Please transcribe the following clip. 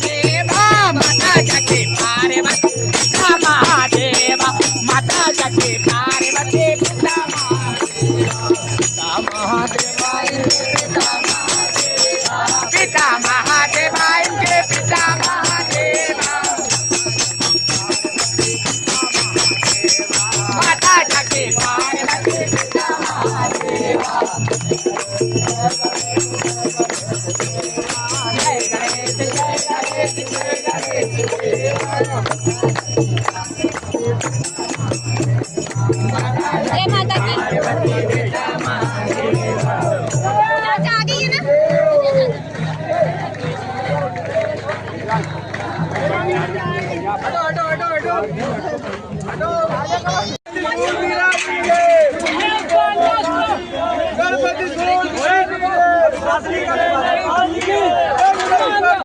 देवा माता जाके पार्वती पिता महादेवा माता जाके पार्वती पिता महादेवा पिता महादेवा इनके पिता महादेवा माता जाके पार्वती पिता महादेवा जय गणेश जय गणेश जय गणेश